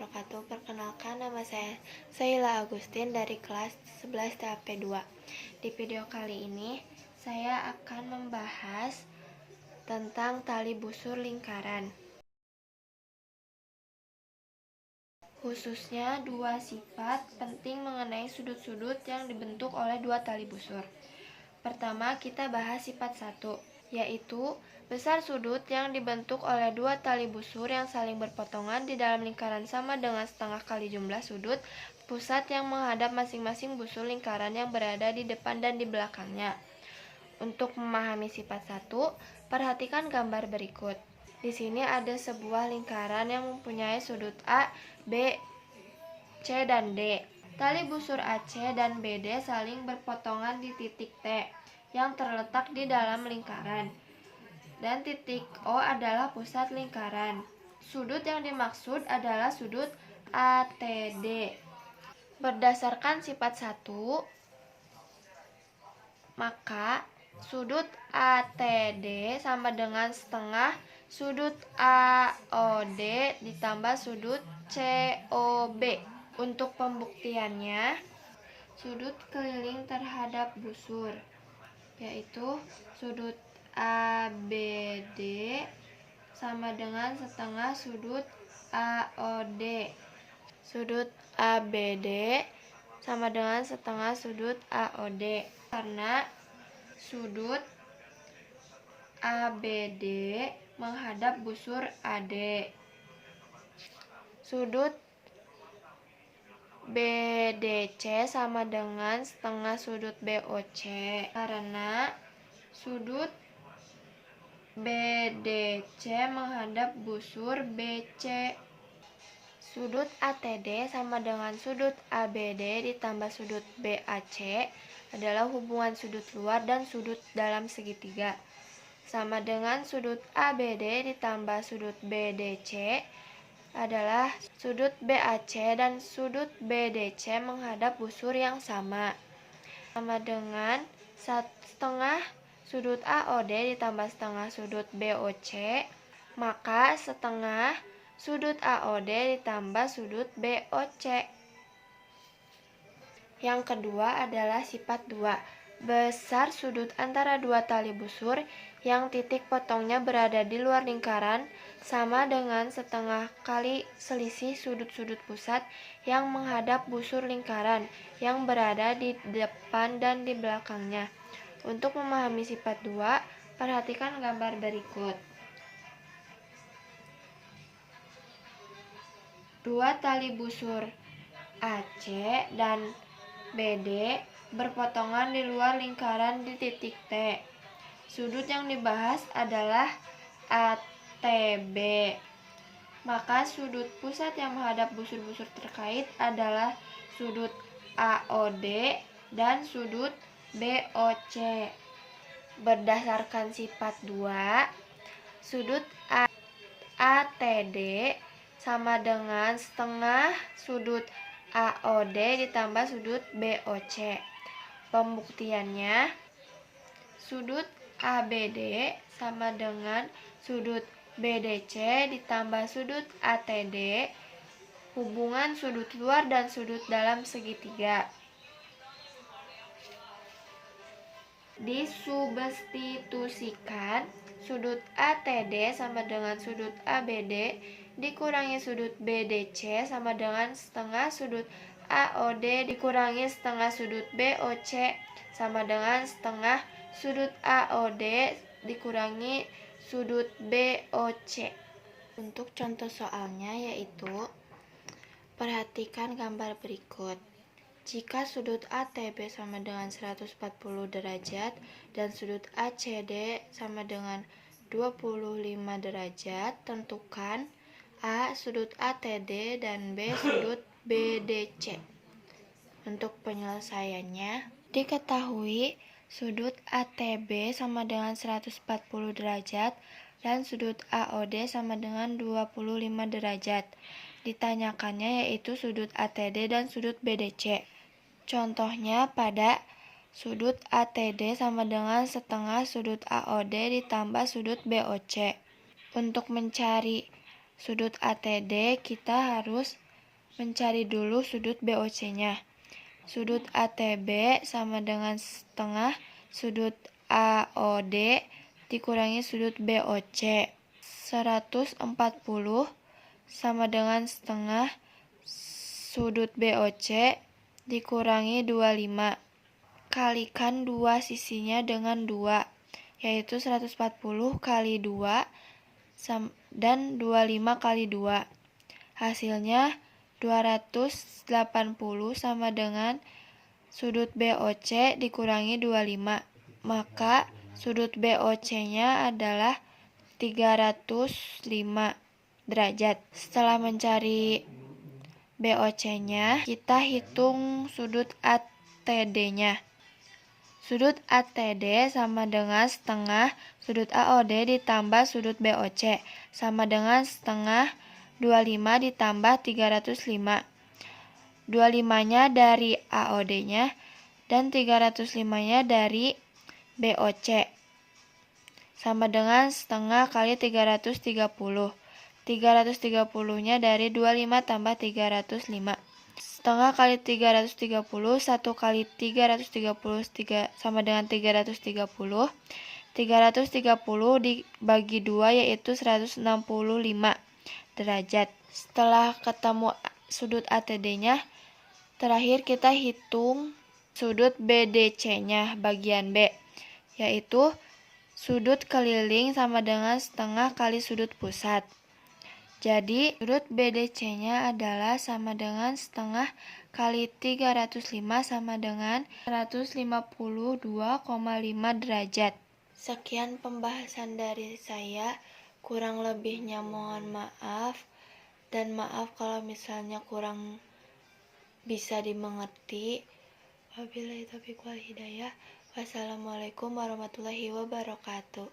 wabarakatuh. Perkenalkan, nama saya Saila Agustin dari kelas 11 TAP 2. Di video kali ini saya akan membahas tentang tali busur lingkaran, khususnya dua sifat penting mengenai sudut-sudut yang dibentuk oleh dua tali busur. Pertama, kita bahas sifat 1, yaitu besar sudut yang dibentuk oleh dua tali busur yang saling berpotongan di dalam lingkaran sama dengan setengah kali jumlah sudut pusat yang menghadap masing-masing busur lingkaran yang berada di depan dan di belakangnya. Untuk memahami sifat 1, perhatikan gambar berikut. Di sini ada sebuah lingkaran yang mempunyai sudut A, B, C, dan D. Tali busur AC dan BD saling berpotongan di titik T yang terletak di dalam lingkaran, dan titik O adalah pusat lingkaran. Sudut yang dimaksud adalah sudut ATD. Berdasarkan sifat 1, maka sudut ATD sama dengan setengah sudut AOD ditambah sudut COB. Untuk pembuktiannya, sudut keliling terhadap busur, yaitu sudut ABD sama dengan setengah sudut AOD. Sudut ABD sama dengan setengah sudut AOD, karena sudut ABD menghadap busur AD. Sudut BDC sama dengan setengah sudut BOC, karena sudut BDC menghadap busur BC. Sudut ATD sama dengan sudut ABD ditambah sudut BAC adalah hubungan sudut luar dan sudut dalam segitiga, sama dengan sudut ABD ditambah sudut BDC adalah sudut BAC dan sudut BDC menghadap busur yang sama dengan setengah sudut AOD ditambah setengah sudut BOC, maka setengah sudut AOD ditambah sudut BOC. Yang kedua adalah sifat 2, besar sudut antara dua tali busur yang titik potongnya berada di luar lingkaran sama dengan setengah kali selisih sudut-sudut pusat yang menghadap busur lingkaran yang berada di depan dan di belakangnya. Untuk memahami sifat 2, perhatikan gambar berikut. Dua tali busur AC dan BD berpotongan di luar lingkaran di titik T. Sudut yang dibahas adalah ATB. Maka sudut pusat yang menghadap busur-busur terkait adalah sudut AOD dan sudut BOC. Berdasarkan sifat 2, sudut ATD sama dengan setengah sudut AOD ditambah sudut BOC. Pembuktiannya, sudut ABD sama dengan sudut BDC ditambah sudut ATD, hubungan sudut luar dan sudut dalam segitiga. Disubstitusikan, sudut ATD sama dengan sudut ABD dikurangi sudut BDC sama dengan setengah sudut AOD dikurangi setengah sudut BOC sama dengan setengah sudut AOD dikurangi sudut BOC. Untuk contoh soalnya yaitu, perhatikan gambar berikut. Jika sudut ATB sama dengan 140 derajat dan sudut ACD sama dengan 25 derajat, tentukan A sudut ATD dan B sudut BDC. Untuk penyelesaiannya, diketahui sudut ATB sama dengan 140 derajat dan sudut AOD sama dengan 25 derajat. Ditanyakannya yaitu sudut ATD dan sudut BDC. Contohnya pada sudut ATD sama dengan setengah sudut AOD ditambah sudut BOC. Untuk mencari sudut ATD, kita harus mencari dulu sudut BOC-nya. Sudut ATB sama dengan setengah sudut AOD dikurangi sudut BOC. 140 sama dengan setengah sudut BOC dikurangi 25. Kalikan dua sisinya dengan 2, yaitu 140 kali 2 dan 25 kali 2. Hasilnya 280 sama dengan sudut BOC dikurangi 25. Maka sudut BOC-nya adalah 305 derajat. Setelah mencari BOC-nya, kita hitung sudut ATD-nya. Sudut ATD sama dengan setengah sudut AOD ditambah sudut BOC sama dengan setengah 25 ditambah 305. 25-nya dari AOD-nya dan 305-nya dari BOC. Sama dengan setengah kali 330. 330-nya dari 25 tambah 305. Setengah kali 330, 1 kali 330 sama dengan 330. 330 dibagi 2 yaitu 165 derajat. Setelah ketemu sudut ATD-nya, terakhir kita hitung sudut BDC-nya bagian B, yaitu sudut keliling sama dengan setengah kali sudut pusat. Jadi, sudut BDC-nya adalah sama dengan setengah kali 305 sama dengan 152,5 derajat. Sekian pembahasan dari saya, kurang lebihnya mohon maaf, dan maaf kalau misalnya kurang bisa dimengerti. Wabillahi taufiq wal hidayah. Wassalamualaikum warahmatullahi wabarakatuh.